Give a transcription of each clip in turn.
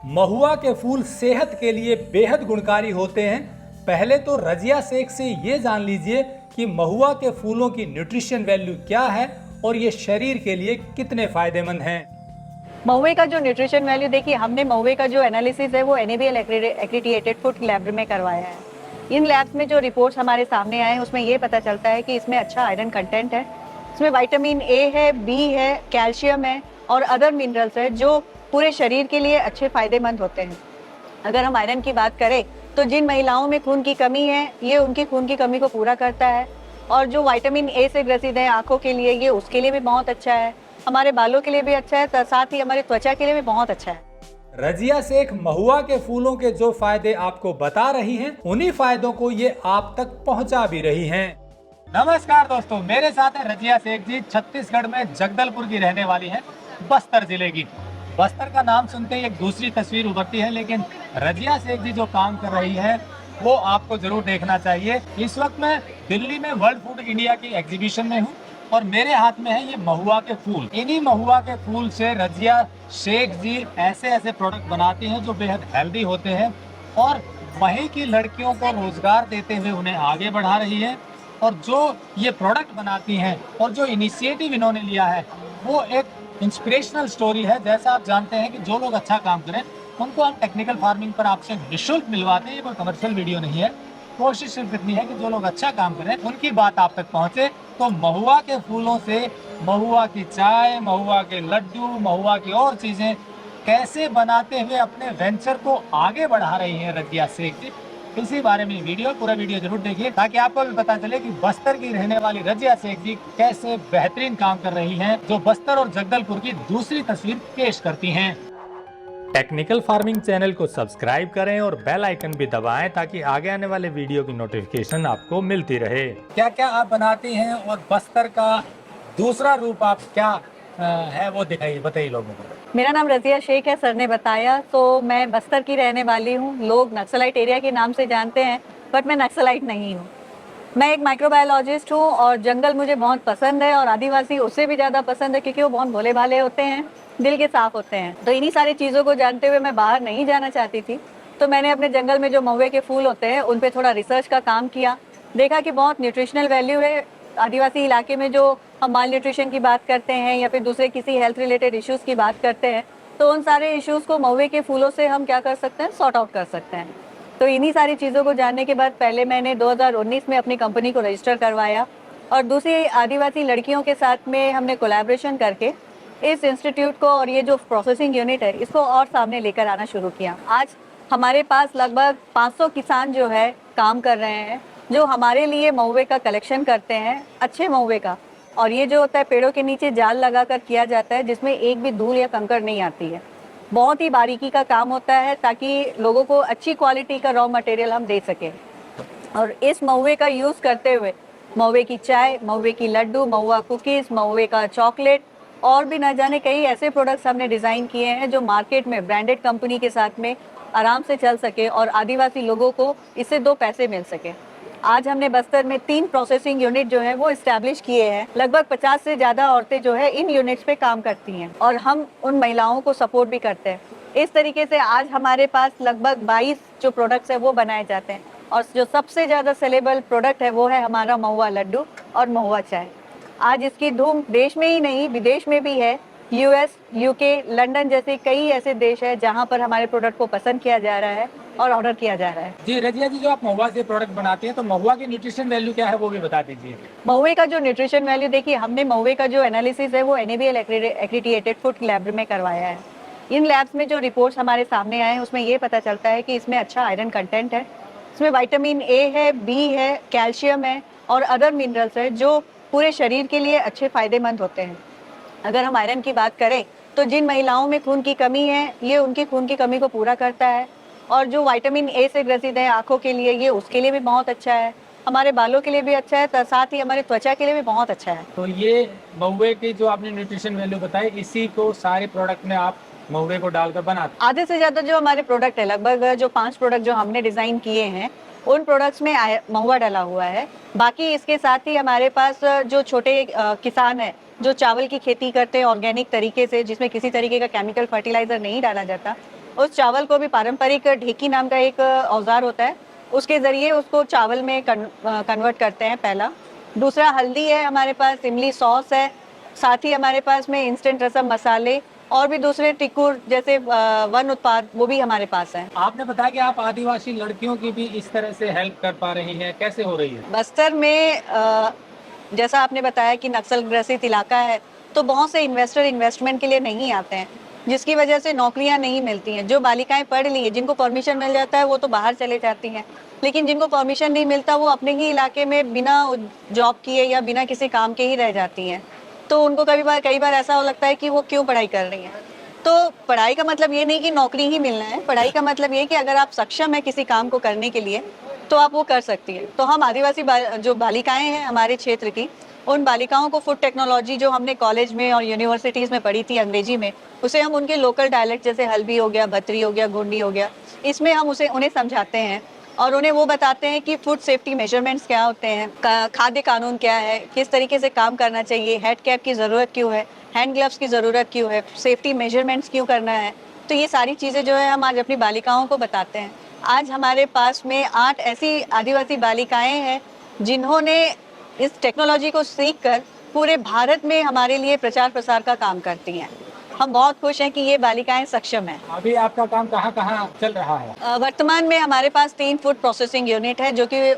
महुआ के फूल सेहत के लिए बेहद गुणकारी होते हैं। पहले तो रजिया शेख से ये जान लीजिए कि महुआ के फूलों की न्यूट्रिशन वैल्यू क्या है और ये शरीर के लिए कितने फायदेमंद हैं। महुए का जो न्यूट्रिशन वैल्यू देखिए, हमने महुए का जो एनालिसिस है वो NABL एक्रीडिएटेड फूड लैब में करवाया है। इन लैब्स में जो रिपोर्ट्स हमारे सामने आए हैं उसमें ये पता चलता है कि इसमें अच्छा आयरन कंटेंट है, इसमें विटामिन A है, B है, कैल्शियम है और अदर मिनरल्स है जो पूरे शरीर के लिए अच्छे फायदेमंद होते हैं। अगर हम आयरन की बात करें तो जिन महिलाओं में खून की कमी है ये उनकी खून की कमी को पूरा करता है, और जो विटामिन A से ग्रसित है आंखों के लिए ये उसके लिए भी बहुत अच्छा है, हमारे बालों के लिए भी अच्छा है, साथ ही हमारी त्वचा के लिए भी बहुत अच्छा है। रजिया शेख महुआ के फूलों के जो फायदे आपको बता रही हैं, उन्हीं फायदों को ये आप तक पहुंचा भी रही हैं। नमस्कार दोस्तों, मेरे साथ है रजिया शेख जी। छत्तीसगढ़ में जगदलपुर की रहने वाली हैं, बस्तर जिले की। बस्तर का नाम सुनते ही एक दूसरी तस्वीर उभरती है, लेकिन रजिया शेख जी जो काम कर रही है वो आपको जरूर देखना चाहिए। इस वक्त मैं दिल्ली में वर्ल्ड फूड इंडिया की एग्जीबिशन में हूँ और मेरे हाथ में है ये महुआ के फूल। इन्हीं महुआ के फूल से रजिया शेख जी ऐसे ऐसे प्रोडक्ट बनाती हैं जो बेहद हेल्दी होते हैं और वहीं की लड़कियों को रोजगार देते हुए उन्हें आगे बढ़ा रही है। और जो ये प्रोडक्ट बनाती हैं और जो इनिशिएटिव इन्होंने लिया है वो एक इंस्पिरेशनल स्टोरी है। जैसा आप जानते हैं कि जो लोग अच्छा काम करें उनको हम टेक्निकल फार्मिंग पर आपसे निःशुल्क मिलवाते हैं। ये कोई कमर्शियल वीडियो नहीं है। कोशिश सिर्फ इतनी है कि जो लोग अच्छा काम करें उनकी बात आप तक पहुंचे। तो महुआ के फूलों से महुआ की चाय, महुआ के लड्डू, महुआ की और चीजें कैसे बनाते हुए अपने वेंचर को आगे बढ़ा रही हैं रजिया शेख जी, इसी बारे में वीडियो, पूरा वीडियो जरूर देखिए ताकि आपको भी पता चले कि बस्तर की रहने वाली रजिया शेख जी कैसे बेहतरीन काम कर रही हैं, जो बस्तर और जगदलपुर की दूसरी तस्वीर पेश करती हैं। टेक्निकल फार्मिंग चैनल को सब्सक्राइब करें और बेल आइकन भी दबाएं ताकि आगे आने वाले वीडियो की नोटिफिकेशन आपको मिलती रहे। क्या क्या आप बनाती हैं और बस्तर का दूसरा रूप आप क्या है वो दिखाइए, बताइए लोगों को। मेरा नाम रजिया शेख है, सर ने बताया। तो मैं बस्तर की रहने वाली हूँ। लोग नक्सलाइट एरिया के नाम से जानते हैं, बट मैं नक्सलाइट नहीं हूँ। मैं एक माइक्रोबायोलॉजिस्ट हूँ और जंगल मुझे बहुत पसंद है और आदिवासी उससे भी ज़्यादा पसंद है क्योंकि वो बहुत भोले भाले होते हैं, दिल के साफ होते हैं। तो इन्हीं सारी चीज़ों को जानते हुए मैं बाहर नहीं जाना चाहती थी। तो मैंने अपने जंगल में जो महुए के फूल होते हैं उन पर थोड़ा रिसर्च का काम किया, देखा कि बहुत न्यूट्रिशनल वैल्यू है आदिवासी इलाके में। जो हम माल न्यूट्रिशन की बात करते हैं या फिर दूसरे किसी हेल्थ रिलेटेड इश्यूज़ की बात करते हैं तो उन सारे इश्यूज़ को महुए के फूलों से हम क्या कर सकते हैं, सॉर्ट आउट कर सकते हैं। तो इन्हीं सारी चीज़ों को जानने के बाद पहले मैंने 2019 में अपनी कंपनी को रजिस्टर करवाया और दूसरी आदिवासी लड़कियों के साथ में हमने कोलैबोरेशन करके इस इंस्टीट्यूट को और ये जो प्रोसेसिंग यूनिट है इसको और सामने लेकर आना शुरू किया। आज हमारे पास लगभग 500 किसान जो है काम कर रहे हैं, जो हमारे लिए महुए का कलेक्शन करते हैं, अच्छे महुए का। और ये जो होता है पेड़ों के नीचे जाल लगाकर किया जाता है जिसमें एक भी धूल या कंकड़ नहीं आती है। बहुत ही बारीकी का काम होता है ताकि लोगों को अच्छी क्वालिटी का रॉ मटेरियल हम दे सकें। और इस महुए का यूज़ करते हुए महुए की चाय, महुए की लड्डू, महुआ कुकीज़, महुए का चॉकलेट और भी न जाने कई ऐसे प्रोडक्ट्स हमने डिज़ाइन किए हैं जो मार्केट में ब्रांडेड कंपनी के साथ में आराम से चल सके और आदिवासी लोगों को इससे 2 पैसे मिल सके। आज हमने बस्तर में 3 प्रोसेसिंग यूनिट जो है वो इस्टेब्लिश किए हैं। लगभग 50 से ज़्यादा औरतें जो है इन यूनिट्स पे काम करती हैं और हम उन महिलाओं को सपोर्ट भी करते हैं। इस तरीके से आज हमारे पास लगभग 22 जो प्रोडक्ट्स है वो बनाए जाते हैं और जो सबसे ज़्यादा सेलेबल प्रोडक्ट है वो है हमारा महुआ लड्डू और महुआ चाय। आज इसकी धूम देश में ही नहीं विदेश में भी है। US, UK, लंदन जैसे कई ऐसे देश है जहाँ पर हमारे प्रोडक्ट को पसंद किया जा रहा है और ऑर्डर किया जा रहा है। जी रजिया जी, जो आप महुआ से प्रोडक्ट बनाते हैं तो महुआ की न्यूट्रिशन वैल्यू क्या है वो भी बता दीजिए। महुए का जो न्यूट्रिशन वैल्यू देखिए, हमने महुए का जो एनालिसिस है वो NABL एक्रीडिएटेड फूड लैब में करवाया है। इन लैब्स में जो रिपोर्ट्स हमारे सामने आए हैं उसमें ये पता चलता है कि इसमें अच्छा आयरन कंटेंट है, इसमें विटामिन A है, B है, कैल्शियम है और अदर मिनरल्स है जो पूरे शरीर के लिए अच्छे फायदेमंद होते हैं। अगर हम आयरन की बात करें तो जिन महिलाओं में खून की कमी है ये उनकी खून की कमी को पूरा करता है, और जो विटामिन A से ग्रसित है आंखों के लिए ये उसके लिए भी बहुत अच्छा है, हमारे बालों के लिए भी अच्छा है, साथ ही हमारे त्वचा के लिए भी बहुत अच्छा है। तो ये महुए की जो आपने न्यूट्रिशन वैल्यू बताई, इसी को सारे प्रोडक्ट में आप महुए को डालकर बनाते हैं। आधे से ज़्यादा जो हमारे प्रोडक्ट है, लगभग जो 5 प्रोडक्ट जो हमने डिज़ाइन किए हैं उन प्रोडक्ट्स में महुआ डाला हुआ है। बाकी इसके साथ ही हमारे पास जो छोटे किसान हैं जो चावल की खेती करते हैं ऑर्गेनिक तरीके से, जिसमें किसी तरीके का केमिकल फर्टिलाइज़र नहीं डाला जाता, उस चावल को भी पारंपरिक ढेकी नाम का एक औजार होता है, उसके ज़रिए उसको चावल में कन्वर्ट करते हैं पहला। दूसरा हल्दी है हमारे पास, इमली सॉस है, साथ ही हमारे पास में इंस्टेंट रसम मसाले और भी दूसरे टिक्कुर जैसे वन उत्पाद वो भी हमारे पास हैं। आपने बताया कि आप आदिवासी लड़कियों की भी इस तरह से हेल्प कर पा रही हैं, कैसे हो रही है? बस्तर में जैसा आपने बताया कि नक्सल ग्रसित इलाका है, तो बहुत से इन्वेस्टर इन्वेस्टमेंट के लिए नहीं आते हैं, जिसकी वजह से नौकरियां नहीं मिलती हैं। जो बालिकाएं पढ़ ली हैं, जिनको परमिशन मिल जाता है वो तो बाहर चले जाती हैं, लेकिन जिनको परमिशन नहीं मिलता वो अपने ही इलाके में बिना जॉब किए या बिना किसी काम के ही रह जाती हैं। तो उनको कई बार ऐसा लगता है कि वो क्यों पढ़ाई कर रही हैं। तो पढ़ाई का मतलब ये नहीं कि नौकरी ही मिलना है, पढ़ाई का मतलब ये कि अगर आप सक्षम है किसी काम को करने के लिए तो आप वो कर सकती हैं। तो हम आदिवासी जो बालिकाएं हैं हमारे क्षेत्र की, उन बालिकाओं को फूड टेक्नोलॉजी जो हमने कॉलेज में और यूनिवर्सिटीज़ में पढ़ी थी अंग्रेजी में, उसे हम उनके लोकल डायलेक्ट जैसे हल्बी हो गया, भत्री हो गया, गोंडी हो गया, इसमें हम उन्हें समझाते हैं और उन्हें वो बताते हैं कि फूड सेफ्टी मेजरमेंट्स क्या होते हैं, खाद्य कानून क्या है, किस तरीके से काम करना चाहिए, हेड कैप की ज़रूरत क्यों है, हैंड ग्लव्स की ज़रूरत क्यों है, सेफ्टी मेजरमेंट्स क्यों करना है। तो ये सारी चीज़ें जो है हम आज अपनी बालिकाओं को बताते हैं। आज हमारे पास में 8 ऐसी आदिवासी बालिकाएं हैं जिन्होंने इस टेक्नोलॉजी को सीखकर पूरे भारत में हमारे लिए प्रचार प्रसार का काम करती हैं। हम बहुत खुश हैं कि ये बालिकाएं सक्षम हैं। अभी आपका काम कहाँ कहाँ चल रहा है? वर्तमान में हमारे पास 3 फूड प्रोसेसिंग यूनिट है जो कि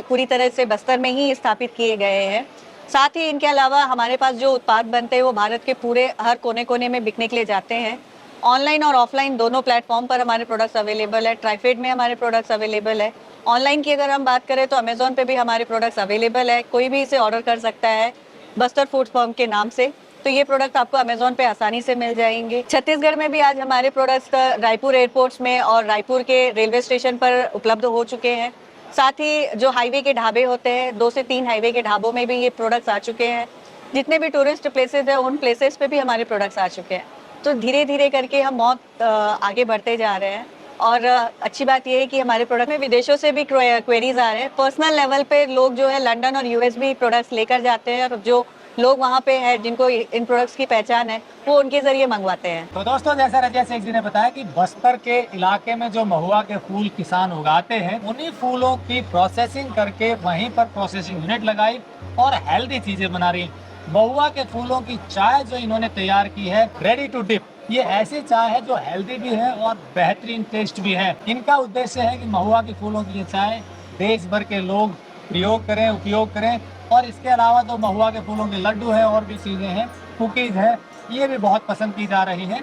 पूरी तरह से बस्तर में ही स्थापित किए गए हैं। साथ ही इनके अलावा हमारे पास जो उत्पाद बनते हैं वो भारत के पूरे हर कोने कोने में बिकने के लिए जाते हैं। ऑनलाइन और ऑफलाइन दोनों प्लेटफॉर्म पर हमारे प्रोडक्ट्स अवेलेबल है। ट्राइफेड में हमारे प्रोडक्ट्स अवेलेबल है। ऑनलाइन की अगर हम बात करें तो अमेजोन पे भी हमारे प्रोडक्ट्स अवेलेबल है, कोई भी इसे ऑर्डर कर सकता है बस्तर फूड फर्म के नाम से। तो ये प्रोडक्ट आपको अमेजोन पे आसानी से मिल जाएंगे। छत्तीसगढ़ में भी आज हमारे प्रोडक्ट्स रायपुर एयरपोर्ट्स में और रायपुर के रेलवे स्टेशन पर उपलब्ध हो चुके हैं। साथ ही जो हाईवे के ढाबे होते हैं, 2 से 3 हाईवे के ढाबों में भी ये प्रोडक्ट्स आ चुके हैं। जितने भी टूरिस्ट प्लेसेस हैं उन प्लेसेस पे भी हमारे प्रोडक्ट्स आ चुके हैं। तो धीरे धीरे करके हम बहुत आगे बढ़ते जा रहे हैं और अच्छी बात यह है कि हमारे प्रोडक्ट में विदेशों से भी क्वेरीज आ रहे हैं। पर्सनल लेवल पे लोग जो है लंदन और यूएस भी प्रोडक्ट्स लेकर जाते हैं और जो लोग वहाँ पे हैं जिनको इन प्रोडक्ट्स की पहचान है वो उनके जरिए मंगवाते हैं। तो दोस्तों, जैसा रजिया शेख जी ने बताया कि बस्तर के इलाके में जो महुआ के फूल किसान उगाते हैं, उन्हीं फूलों की प्रोसेसिंग करके वहीं पर प्रोसेसिंग यूनिट लगाई और हेल्दी चीजें बना रही है। महुआ के फूलों की चाय जो इन्होंने तैयार की है, रेडी टू डिप, ये ऐसी चाय है जो हेल्दी भी है और बेहतरीन टेस्ट भी है। इनका उद्देश्य है कि महुआ के फूलों की ये चाय देश भर के लोग प्रयोग करें, उपयोग करें। और इसके अलावा तो महुआ के फूलों के लड्डू हैं और भी चीज़ें हैं, कुकीज़ हैं, ये भी बहुत पसंद की जा रही हैं।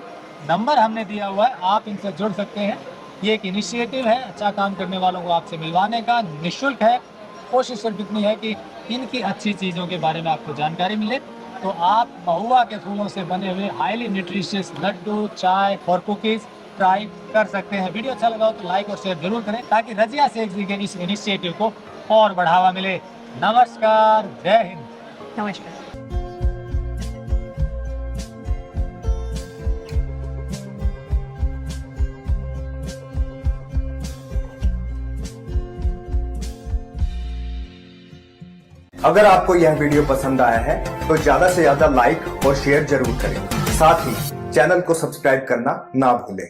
नंबर हमने दिया हुआ है, आप इनसे जुड़ सकते हैं। ये एक इनिशिएटिव है अच्छा काम करने वालों को आपसे मिलवाने का, निःशुल्क है। कोशिश सिर्फ इतनी है कि इनकी अच्छी चीज़ों के बारे में आपको जानकारी मिले। तो आप महुआ के फूलों से बने हुए हाईली न्यूट्रिशियस लड्डू, चाय और कुकीज़ ट्राई कर सकते हैं। वीडियो अच्छा लगा हो तो लाइक और शेयर जरूर करें ताकि रजिया शेख जी के इस इनिशिएटिव को और बढ़ावा मिले। नमस्कार, जय हिंद। नमस्कार। अगर आपको यह वीडियो पसंद आया है तो ज्यादा से ज्यादा लाइक और शेयर जरूर करें। साथ ही चैनल को सब्सक्राइब करना ना भूलें।